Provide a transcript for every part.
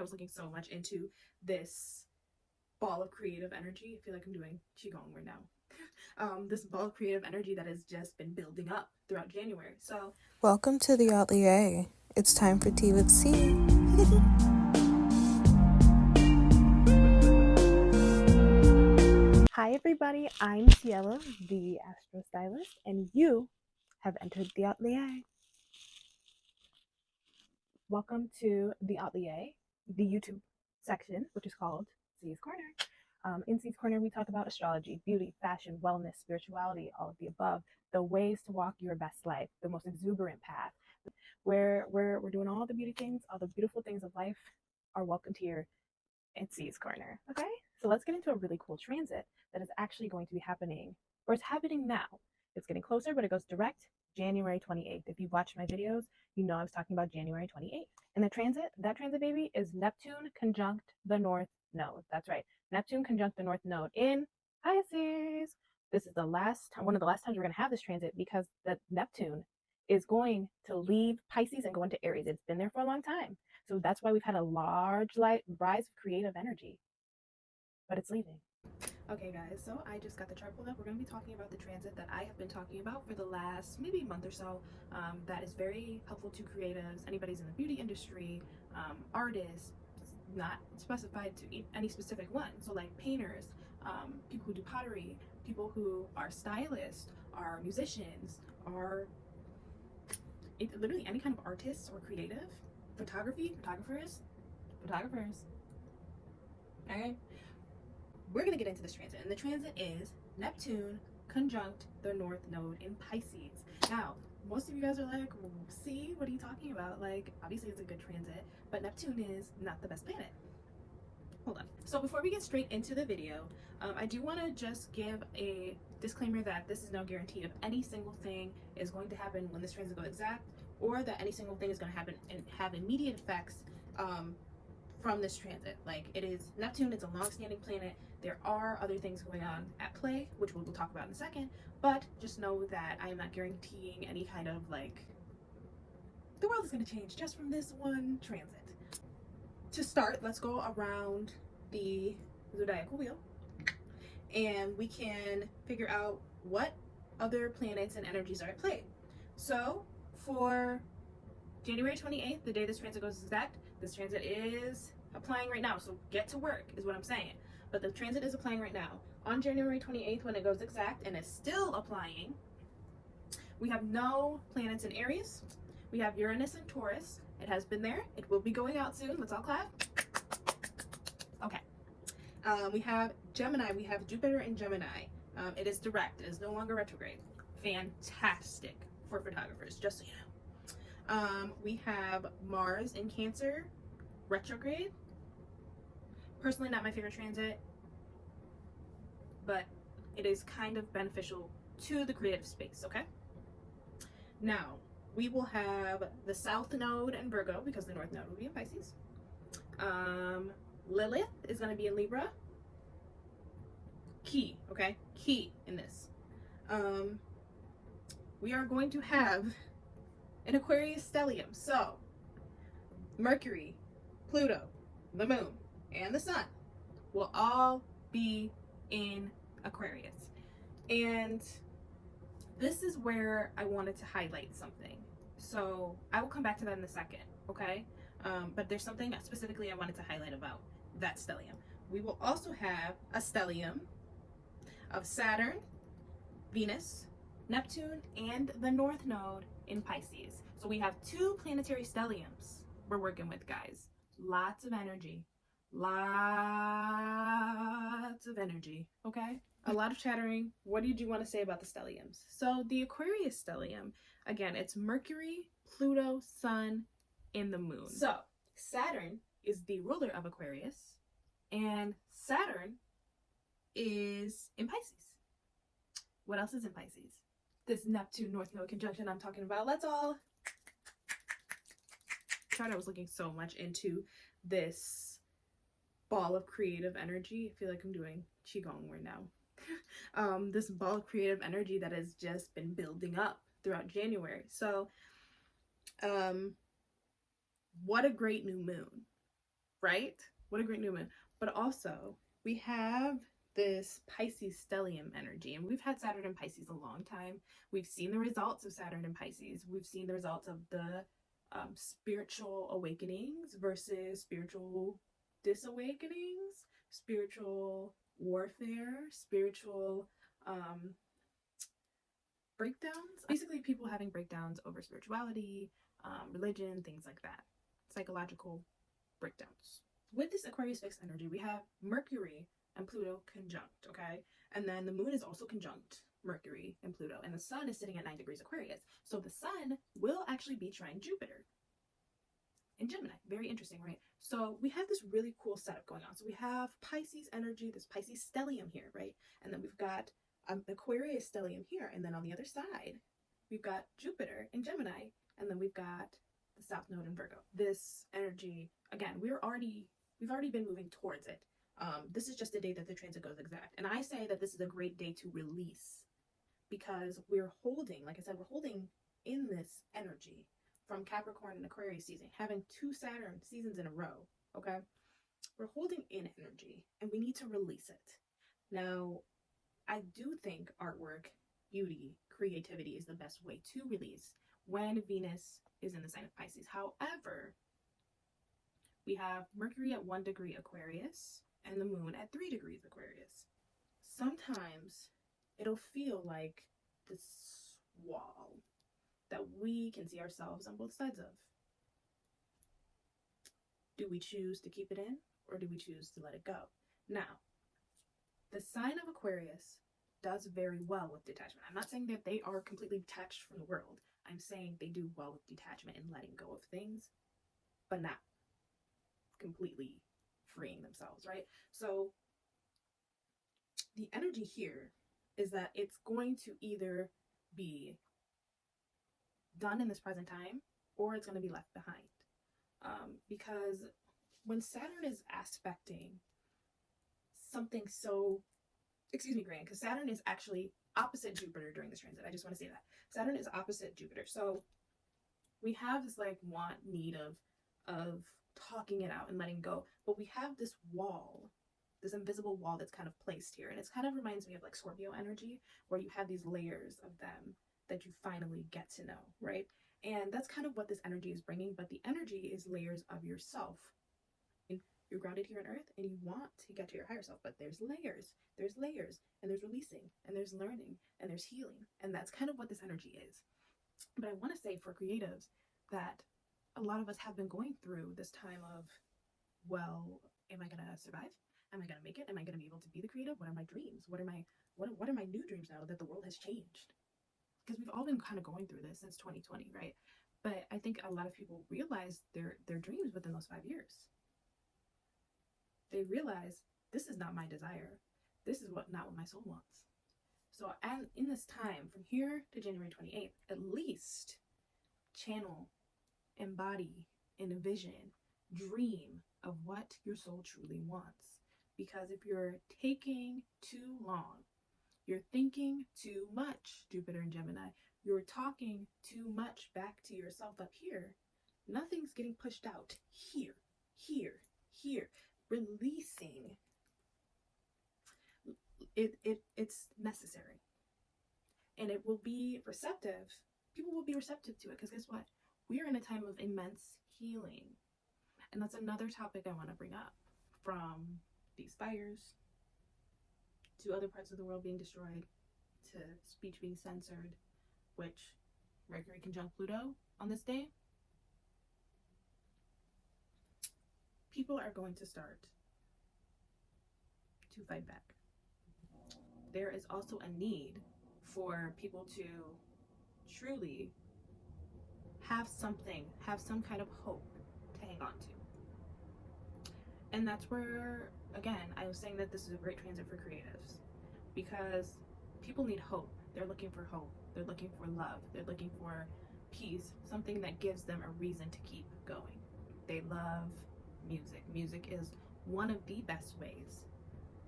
I was looking so much into this ball of creative energy. I feel like I'm doing qigong right now. This ball of creative energy that has just been building up throughout January. So welcome to the Atelier. It's time for tea with C. Hi everybody, I'm Cielo, the Astrostylist, and you have entered the Atelier. Welcome to the Atelier, the YouTube section, which is called C's Corner. In C's Corner, we talk about astrology, beauty, fashion, wellness, spirituality, all of the above, the ways to walk your best life, the most exuberant path, where we're doing all the beauty things, all the beautiful things of life are welcomed here in C's Corner. Okay, so let's get into a really cool transit that is actually going to be happening, or it's happening now. It's getting closer, but it goes direct January 28th. If you've watched my videos, you know I was talking about January 28th. And that transit baby is Neptune conjunct the North Node. That's right, Neptune conjunct the North Node in Pisces. This is one of the last times we're going to have this transit, because the Neptune is going to leave Pisces and go into Aries. It's been there for a long time. So that's why we've had a large rise of creative energy, but it's leaving. Okay guys, so I just got the chart pulled up. We're going to be talking about the transit that I have been talking about for the last maybe month or so, that is very helpful to creatives, anybody's in the beauty industry, artists, not specified to any specific one. So like painters, people who do pottery, people who are stylists, are musicians, are literally any kind of artists or creative, photographers. Okay, we're gonna get into this transit, and the transit is Neptune conjunct the North Node in Pisces. Now, most of you guys are like, well, see, what are you talking about? Like, obviously it's a good transit, but Neptune is not the best planet. Hold on. So before we get straight into the video, I do want to just give a disclaimer that this is no guarantee of any single thing is going to happen when this transit goes exact, or that any single thing is going to happen and have immediate effects from this transit. Like, it is Neptune, it's a long-standing planet. There are other things going on at play, which we'll talk about in a second, but just know that I am not guaranteeing any kind of like, the world is going to change just from this one transit. To start, let's go around the zodiacal wheel and we can figure out what other planets and energies are at play. So for January 28th, the day this transit goes exact, this transit is applying right now. So get to work is what I'm saying. But the transit is applying right now. On January 28th, when it goes exact and is still applying, we have no planets in Aries. We have Uranus and Taurus. It has been there. It will be going out soon. Let's all clap. Okay. We have Gemini. We have Jupiter in Gemini. It is direct. It is no longer retrograde. Fantastic for photographers, just so you know. We have Mars in Cancer, retrograde. Personally, not my favorite transit, but it is kind of beneficial to the creative space, okay? Now, we will have the South Node in Virgo, because the North Node will be in Pisces. Lilith is going to be in Libra. Key, okay? Key in this. We are going to have an Aquarius stellium. So, Mercury, Pluto, the Moon, and the Sun will all be in Aquarius. And this is where I wanted to highlight something. So I will come back to that in a second, okay? But there's something specifically I wanted to highlight about that stellium. We will also have a stellium of Saturn, Venus, Neptune, and the North Node in Pisces. So we have two planetary stelliums we're working with, guys. Lots of energy. Lots of energy, okay? A lot of chattering. What did you want to say about the stelliums? So the Aquarius stellium, again, it's Mercury, Pluto, Sun, and the Moon. So Saturn is the ruler of Aquarius, and Saturn is in Pisces. What else is in Pisces? This Neptune North Node conjunction I'm talking about. Let's all chart. I was looking so much into this ball of creative energy. I feel like I'm doing qigong right now. This ball of creative energy that has just been building up throughout January. So what a great new moon. right? What a great new moon. But also, we have this Pisces stellium energy, and we've had Saturn in Pisces a long time. We've seen the results of Saturn in Pisces. We've seen the results of the spiritual awakenings versus spiritual disawakenings, spiritual warfare, spiritual breakdowns. Basically, people having breakdowns over spirituality, religion, things like that. Psychological breakdowns. With this Aquarius fixed energy, we have Mercury and Pluto conjunct, okay? And then the moon is also conjunct Mercury and Pluto, and the sun is sitting at 9 degrees Aquarius. So the sun will actually be trine Jupiter in Gemini. Very interesting, right? So we have this really cool setup going on. So we have Pisces energy, this Pisces stellium here, right? And then we've got Aquarius stellium here. And then on the other side, we've got Jupiter in Gemini. And then we've got the South Node in Virgo. This energy, again, we've already been moving towards it. This is just a day that the transit goes exact. And I say that this is a great day to release because we're holding, like I said, we're holding in this energy from Capricorn and Aquarius season, having 2 Saturn seasons in a row, okay? We're holding in energy and we need to release it. Now, I do think artwork, beauty, creativity is the best way to release when Venus is in the sign of Pisces. However, we have Mercury at 1 degree Aquarius and the moon at 3 degrees Aquarius. Sometimes it'll feel like this wall that we can see ourselves on both sides of. Do we choose to keep it in or do we choose to let it go? Now, the sign of Aquarius does very well with detachment. I'm not saying that they are completely detached from the world. I'm saying they do well with detachment and letting go of things, but not completely freeing themselves, right? So the energy here is that it's going to either be done in this present time or it's going to be left behind. Because when Saturn is aspecting something so, grand, because Saturn is actually opposite Jupiter during this transit. I just want to say that. Saturn is opposite Jupiter. So we have this like want, need of talking it out and letting go, but we have this wall, this invisible wall that's kind of placed here. And it kind of reminds me of like Scorpio energy, where you have these layers of them that you finally get to know, right? And that's kind of what this energy is bringing, but the energy is layers of yourself. You're grounded here on earth and you want to get to your higher self, but there's layers, and there's releasing, and there's learning, and there's healing. And that's kind of what this energy is. But I want to say for creatives that a lot of us have been going through this time of, well, am I going to survive? Am I going to make it? Am I going to be able to be the creative? What are my dreams? What are my new dreams now that the world has changed? Because we've all been kind of going through this since 2020, right? But I think a lot of people realize their dreams within those 5 years. They realize this is not my desire. This is not what my soul wants. So and in this time, from here to January 28th, at least channel, embody, envision, dream of what your soul truly wants. Because if you're taking too long, you're thinking too much, Jupiter and Gemini, you're talking too much back to yourself up here, nothing's getting pushed out here, here, here. Releasing it's necessary, and it will be receptive. People will be receptive to it because guess what, we are in a time of immense healing. And that's another topic I want to bring up, from these fires to other parts of the world being destroyed to speech being censored, which Mercury conjunct Pluto on this day, people are going to start to fight back. There is also a need for people to truly have some kind of hope to hang on to. And that's where, again, I was saying that this is a great transit for creatives, because people need hope. They're looking for hope. They're looking for love. They're looking for peace, something that gives them a reason to keep going. They love music. Music is one of the best ways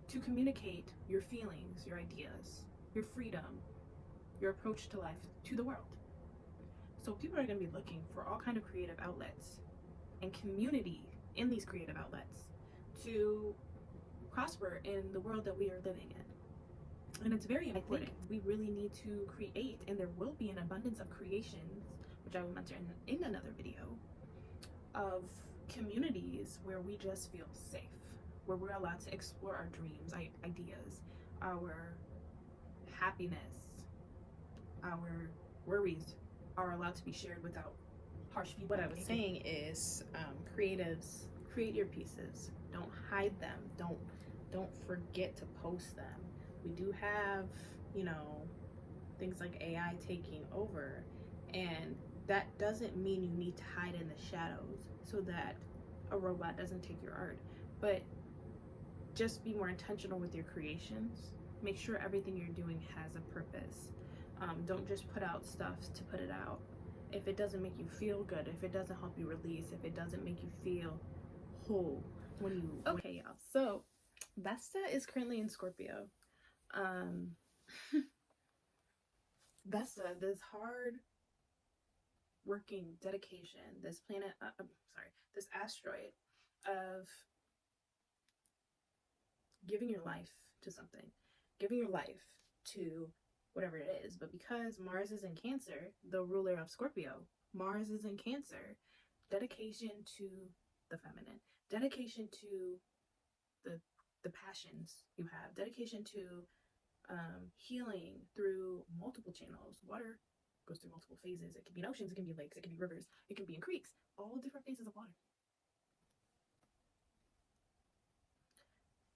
to communicate your feelings, your ideas, your freedom, your approach to life, to the world. So people are going to be looking for all kind of creative outlets and community in these creative outlets to prosper in the world that we are living in. And it's very important. We really need to create, and there will be an abundance of creations, which I will mention in another video, of communities where we just feel safe, where we're allowed to explore our dreams, ideas, our happiness, our worries are allowed to be shared without harsh feedback. What I was saying is, creatives, create your pieces. Don't hide them. Don't forget to post them. We do have, you know, things like AI taking over, and that doesn't mean you need to hide in the shadows so that a robot doesn't take your art. But just be more intentional with your creations. Make sure everything you're doing has a purpose. Don't just put out stuff to put it out. If it doesn't make you feel good, if it doesn't help you release, if it doesn't make you feel whole when you... Okay, y'all. So, Vesta is currently in Scorpio. Vesta, this hard working dedication, this planet, this asteroid of giving your life to something, giving your life to whatever it is. But because Mars is in Cancer, the ruler of Scorpio, Mars is in Cancer, dedication to the feminine, dedication to the passions you have, dedication to healing through multiple channels. Water goes through multiple phases. It can be in oceans, it can be in lakes, it can be rivers, it can be in creeks, all different phases of water.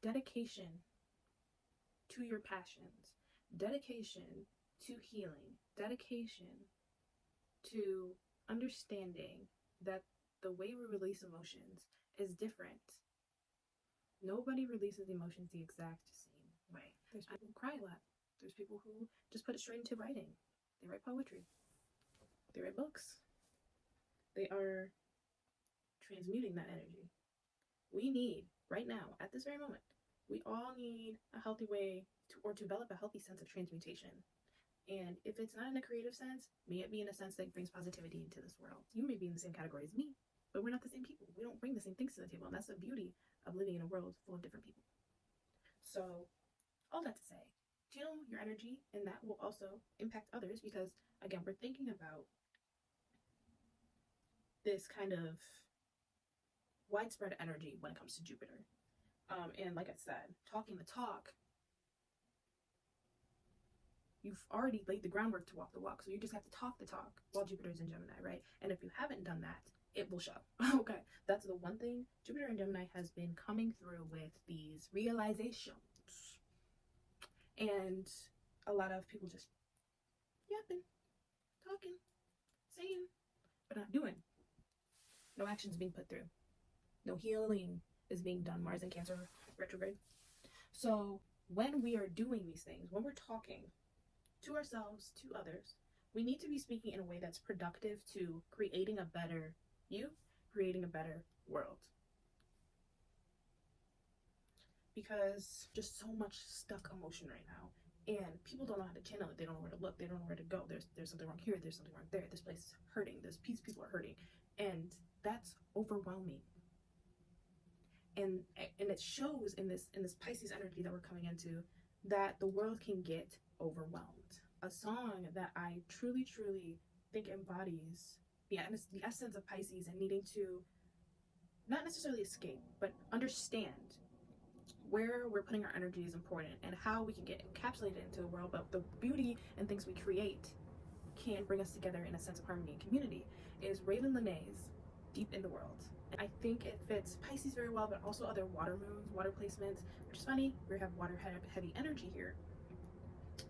Dedication to your passions, dedication to healing, dedication to understanding that the way we release emotions is different. Nobody releases emotions the exact same way. There's people who cry a lot. There's people who just put it straight into writing. They write poetry. They write books. They are transmuting that energy. We need, right now, at this very moment, we all need a healthy way to develop a healthy sense of transmutation. And if it's not in a creative sense, may it be in a sense that brings positivity into this world. You may be in the same category as me, but we're not the same people. We don't bring the same things to the table. And that's the beauty of living in a world full of different people. So, all that to say, channel your energy, and that will also impact others, because, again, we're thinking about this kind of widespread energy when it comes to Jupiter. And like I said, talking the talk, you've already laid the groundwork to walk the walk. So you just have to talk the talk while Jupiter's in Gemini, right? And if you haven't done that, it will show. Okay, that's the one thing. Jupiter in Gemini has been coming through with these realizations. And a lot of people just yapping, talking, saying, but not doing. No action is being put through. No healing is being done. Mars in Cancer retrograde. So when we are doing these things, when we're talking to ourselves, to others, we need to be speaking in a way that's productive to creating a better you, creating a better world. Because just so much stuck emotion right now, and people don't know how to channel it. They don't know where to look. They don't know where to go. There's something wrong here. There's something wrong there. This place is hurting. This piece people are hurting, and that's overwhelming. And it shows in this Pisces energy that we're coming into, that the world can get overwhelmed. A song that I truly think embodies the essence of Pisces, and needing to not necessarily escape, but understand where we're putting our energy is important, and how we can get encapsulated into the world, but the beauty and things we create can bring us together in a sense of harmony and community, is Raven Lenae's Deep in the World. And I think it fits Pisces very well, but also other water moons, water placements, which is funny. We have water heavy energy here.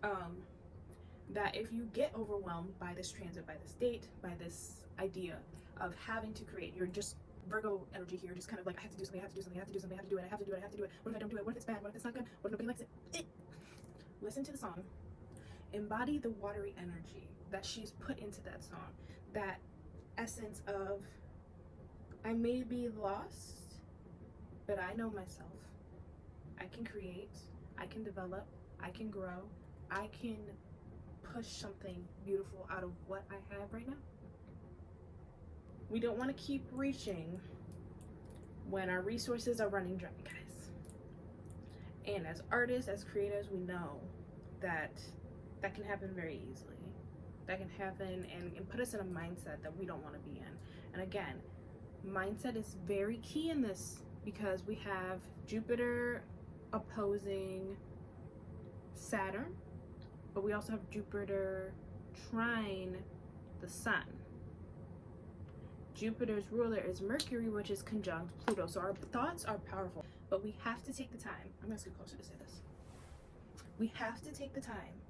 That if you get overwhelmed by this transit, by this date, by this idea of having to create, you're just Virgo energy here, just kind of like, I have to do something, I have to do something, I have to do something, I have to do it, I have to do it, I have to do it. What if I don't do it? What if it's bad? What if it's not good? What if nobody likes it? Listen to the song. Embody the watery energy that she's put into that song. That essence of, I may be lost, but I know myself. I can create, I can develop, I can grow, I can push something beautiful out of what I have right now. We don't want to keep reaching when our resources are running dry, guys. And as artists, as creatives, we know that that can happen very easily. That can happen and put us in a mindset that we don't want to be in. And again, mindset is very key in this because we have Jupiter opposing Saturn, but we also have Jupiter trine the sun. Jupiter's ruler is Mercury, which is conjunct Pluto. So our thoughts are powerful, but we have to take the time. I'm gonna get closer to say this. We have to take the time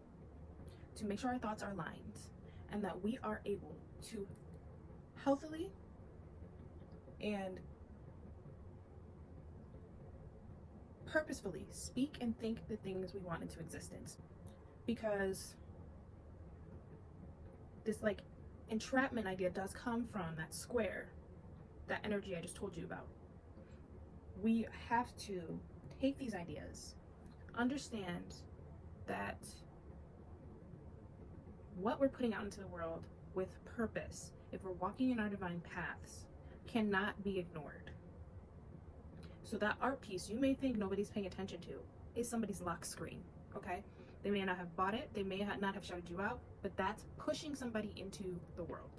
to make sure our thoughts are aligned and that we are able to healthily and purposefully speak and think the things we want into existence. Because this like entrapment idea does come from that square, that energy I just told you about. We have to take these ideas, understand that what we're putting out into the world with purpose, if we're walking in our divine paths, cannot be ignored. So that art piece you may think nobody's paying attention to is somebody's lock screen, okay? They may not have bought it, they may not have shouted you out, but that's pushing somebody into the world.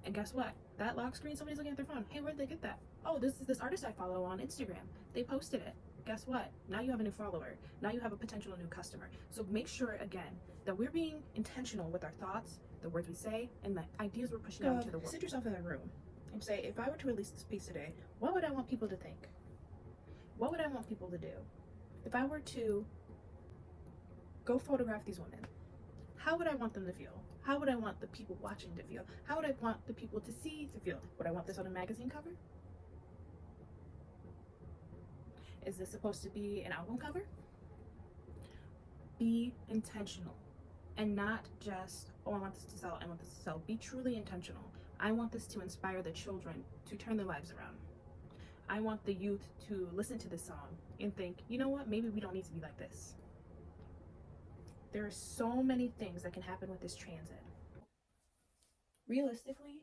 And guess what? That lock screen, somebody's looking at their phone. Hey, where'd they get that? Oh, this is this artist I follow on Instagram. They posted it. Guess what? Now you have a new follower. Now you have a potential new customer. So make sure, again, that we're being intentional with our thoughts, the words we say, and the ideas we're pushing out into the world. Sit yourself in a room and say, if I were to release this piece today, what would I want people to think? What would I want people to do? If I were to go photograph these women, how would I want them to feel? How would I want the people watching to feel? How would I want the people to see to feel? Would I want this on a magazine cover? Is this supposed to be an album cover? Be intentional and not just, oh, I want this to sell, I want this to sell. Be truly intentional. I want this to inspire the children to turn their lives around. I want the youth to listen to this song and think, you know what, maybe we don't need to be like this. There are so many things that can happen with this transit. Realistically,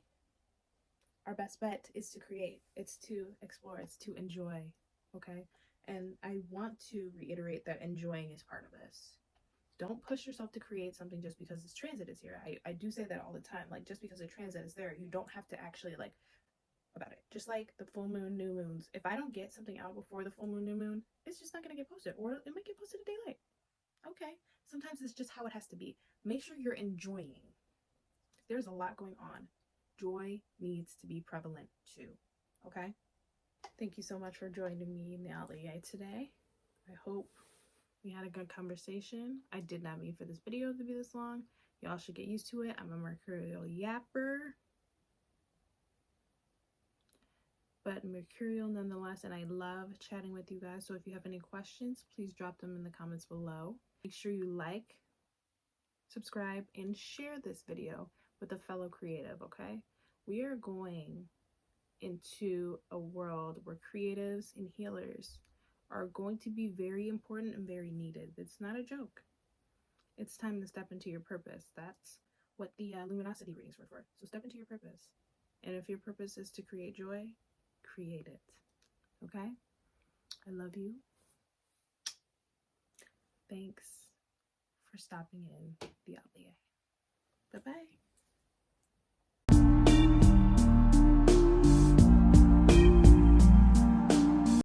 our best bet is to create, it's to explore, it's to enjoy, okay? And I want to reiterate that enjoying is part of this. Don't push yourself to create something just because this transit is here. I do say that all the time. Like, just because a transit is there, you don't have to actually like about it. Just like the full moon, new moons. If I don't get something out before the full moon, new moon, it's just not gonna get posted, or it might get posted at daylight. Okay, sometimes it's just how it has to be. Make sure you're enjoying. There's a lot going on. Joy needs to be prevalent too. Okay? Thank you so much for joining me in the atelier today. I hope we had a good conversation. I did not mean for this video to be this long. Y'all should get used to it. I'm a mercurial yapper, but mercurial nonetheless, and I love chatting with you guys. So if you have any questions, please drop them in the comments below. Make sure you like, subscribe, and share this video with a fellow creative, okay? We are going into a world where creatives and healers are going to be very important and very needed. It's not a joke. It's time to step into your purpose. That's what the luminosity readings were for. So step into your purpose. And if your purpose is to create joy, create it. Okay? I love you. Thanks for stopping in the atelier. Bye-bye.